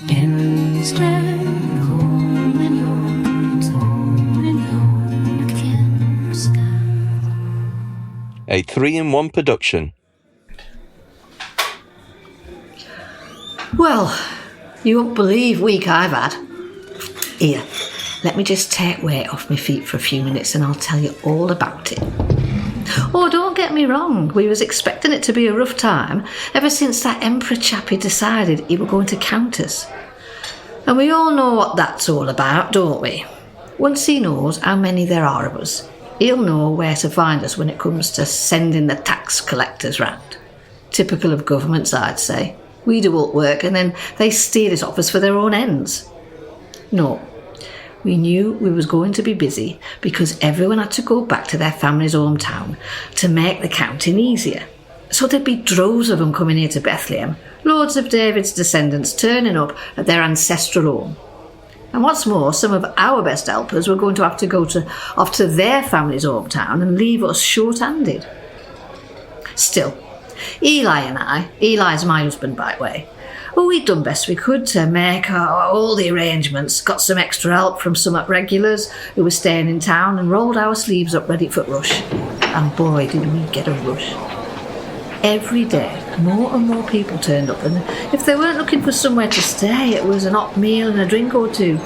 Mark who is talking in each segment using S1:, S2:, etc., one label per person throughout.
S1: A 3-in-1 production.
S2: Well, you won't believe week I've had. Here, let me just take weight off my feet for a few minutes and I'll tell you all about it. Oh, don't get me wrong, we was expecting it to be a rough time ever since that Emperor chappie decided he were going to count us. And we all know what that's all about, don't we? Once he knows how many there are of us, he'll know where to find us when it comes to sending the tax collectors round. Typical of governments, I'd say. We do all work and then they steal it off us for their own ends. No, we knew we was going to be busy because everyone had to go back to their family's hometown to make the counting easier. So there'd be droves of them coming here to Bethlehem, loads of David's descendants turning up at their ancestral home. And what's more, some of our best helpers were going to have to go off to their family's hometown and leave us short-handed. Still, Eli and I, Eli's my husband by the way, well, we'd done best we could to make all the arrangements, got some extra help from some regulars who were staying in town and rolled our sleeves up ready for rush. And boy, did we get a rush. Every day, more and more people turned up, and if they weren't looking for somewhere to stay, it was an hot meal and a drink or two.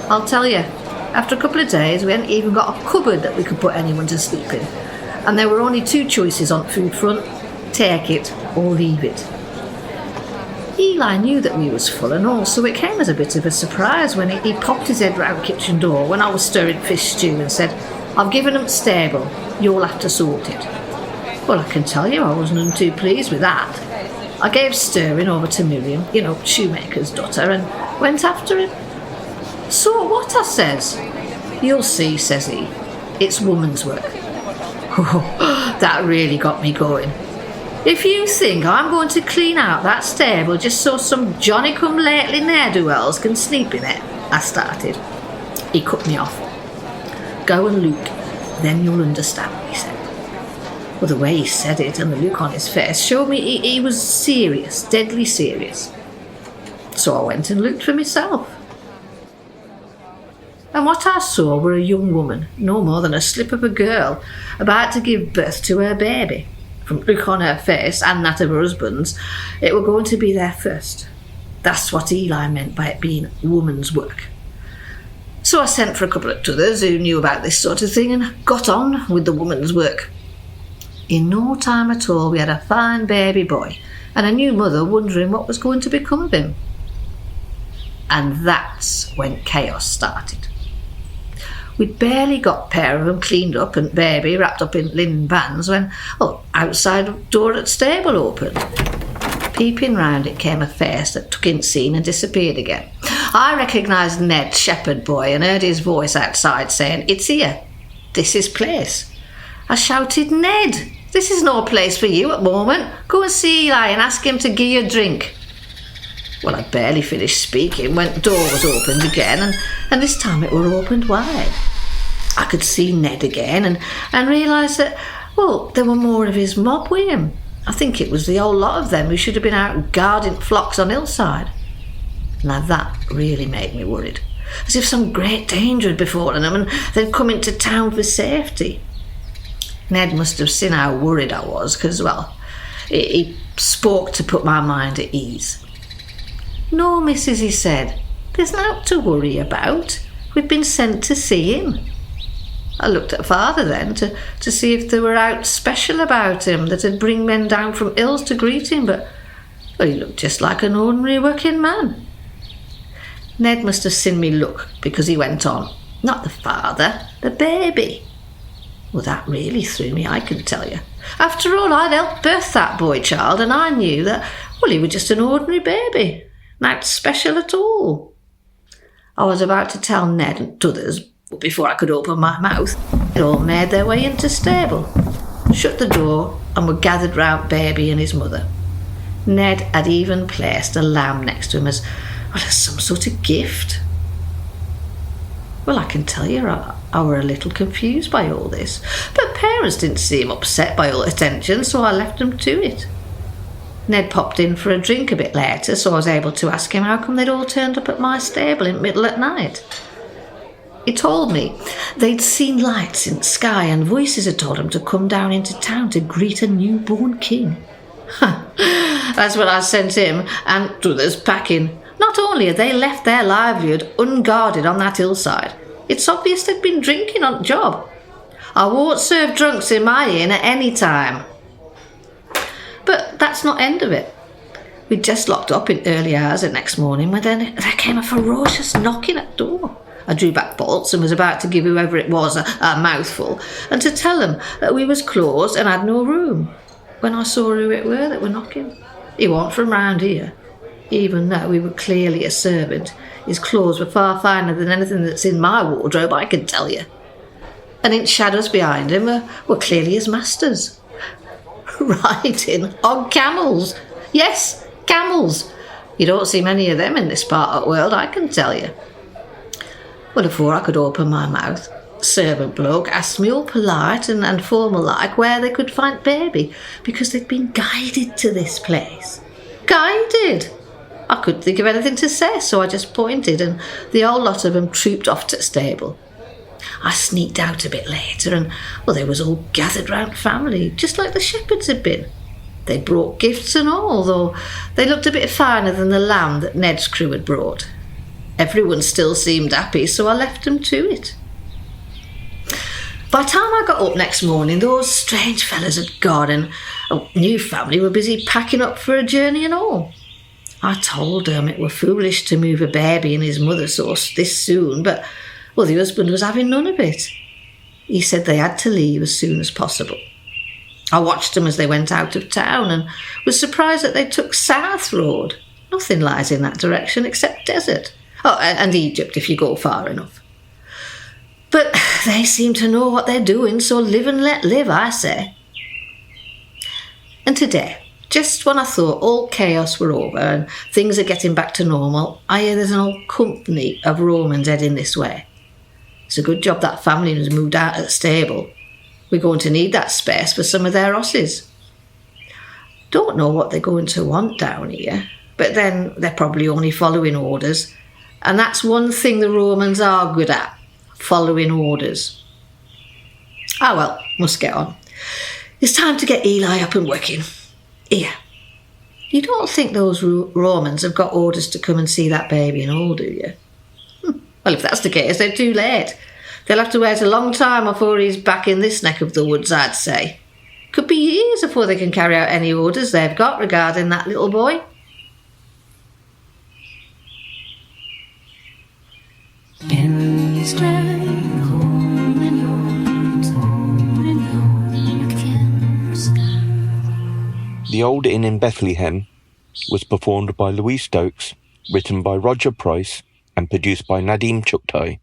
S2: I'll tell you, after a couple of days, we hadn't even got a cupboard that we could put anyone to sleep in. And there were only 2 choices on the food front: take it or leave it. Eli knew that we was full and all, so it came as a bit of a surprise when he popped his head round the kitchen door when I was stirring fish stew and said, "I've given them the stable, you'll have to sort it." Well, I can tell you I wasn't none too pleased with that. I gave stirring over to Miriam, shoemaker's daughter, and went after him. "So what?" I says. "You'll see," says he. "It's woman's work." Oh, that really got me going. "If you think I'm going to clean out that stable just so some Johnny-come-lately ne'er-do-wells can sleep in it," I started. He cut me off. "Go and look, then you'll understand," he said. Well, the way he said it and the look on his face showed me he was serious, deadly serious. So I went and looked for myself. And what I saw were a young woman, no more than a slip of a girl, about to give birth to her baby. From the look on her face and that of her husband's, it were going to be their first. That's what Eli meant by it being woman's work. So I sent for a couple of others who knew about this sort of thing and got on with the woman's work. In no time at all, we had a fine baby boy and a new mother wondering what was going to become of him. And that's when chaos started. We'd barely got a pair of them cleaned up and baby wrapped up in linen bands when, outside door at the stable opened. Peeping round it came a face that took in scene and disappeared again. I recognised Ned, shepherd boy, and heard his voice outside saying, "It's here. This is place." I shouted, "Ned, this is no place for you at the moment. Go and see Eli and ask him to give you a drink." Well, I'd barely finished speaking when the door was opened again, and this time it were opened wide. I could see Ned again and realised that, there were more of his mob with him. I think it was the whole lot of them who should have been out guarding flocks on hillside. Now that really made me worried, as if some great danger had befallen them and they'd come into town for safety. Ned must have seen how worried I was, because, he spoke to put my mind at ease. "No, missus," he said, "there's naught to worry about. We've been sent to see him." I looked at father then to see if there were aught special about him that'd bring men down from hills to greet him, but he looked just like an ordinary working man. Ned must have seen me look, because he went on, "Not the father, the baby." Well, that really threw me, I can tell you. After all, I'd helped birth that boy child, and I knew that, he was just an ordinary baby, not special at all. I was about to tell Ned and others, but before I could open my mouth, they all made their way into stable, shut the door, and were gathered round baby and his mother. Ned had even placed a lamb next to him as some sort of gift. Well, I can tell you, I were a little confused by all this, but parents didn't seem upset by all the attention, so I left them to it. Ned popped in for a drink a bit later, so I was able to ask him how come they'd all turned up at my stable in the middle of the night. He told me they'd seen lights in the sky and voices had told them to come down into town to greet a newborn king. That's what I sent him and to others packing. Not only had they left their livelihood unguarded on that hillside, it's obvious they'd been drinking on the job. I won't serve drunks in my inn at any time. But that's not the end of it. We'd just locked up in early hours the next morning when there came a ferocious knocking at the door. I drew back bolts and was about to give whoever it was a mouthful and to tell them that we was closed and had no room, when I saw who it were that were knocking. He wasn't from round here. Even though he were clearly a servant, his clothes were far finer than anything that's in my wardrobe, I can tell you. And in shadows behind him were clearly his masters. Riding on camels. Yes, camels. You don't see many of them in this part of the world, I can tell you. Well, before I could open my mouth, servant bloke asked me all polite and formal like where they could find baby, because they'd been guided to this place. Guided? I couldn't think of anything to say, so I just pointed and the whole lot of them trooped off to the stable. I sneaked out a bit later and, well, they was all gathered round family, just like the shepherds had been. They brought gifts and all, though they looked a bit finer than the lamb that Ned's crew had brought. Everyone still seemed happy, so I left them to it. By the time I got up next morning, those strange fellas had gone and a new family were busy packing up for a journey and all. I told them it were foolish to move a baby and his mother so this soon, but, well, the husband was having none of it. He said they had to leave as soon as possible. I watched them as they went out of town and was surprised that they took South Road. Nothing lies in that direction except desert. Oh, and Egypt if you go far enough. But they seem to know what they're doing, so live and let live, I say. And today, just when I thought all chaos were over and things are getting back to normal, I hear there's an old company of Romans heading this way. It's a good job that family has moved out of the stable. We're going to need that space for some of their horses. Don't know what they're going to want down here, but then they're probably only following orders. And that's one thing the Romans are good at, following orders. Ah well, must get on. It's time to get Eli up and working. Here, you don't think those Romans have got orders to come and see that baby and all, do you? Well, if that's the case, they're too late. They'll have to wait a long time before he's back in this neck of the woods, I'd say. Could be years before they can carry out any orders they've got regarding that little boy.
S1: The Old Inn in Bethlehem was performed by Louise Stokes, written by Roger Price and produced by Nadeem Chuktai.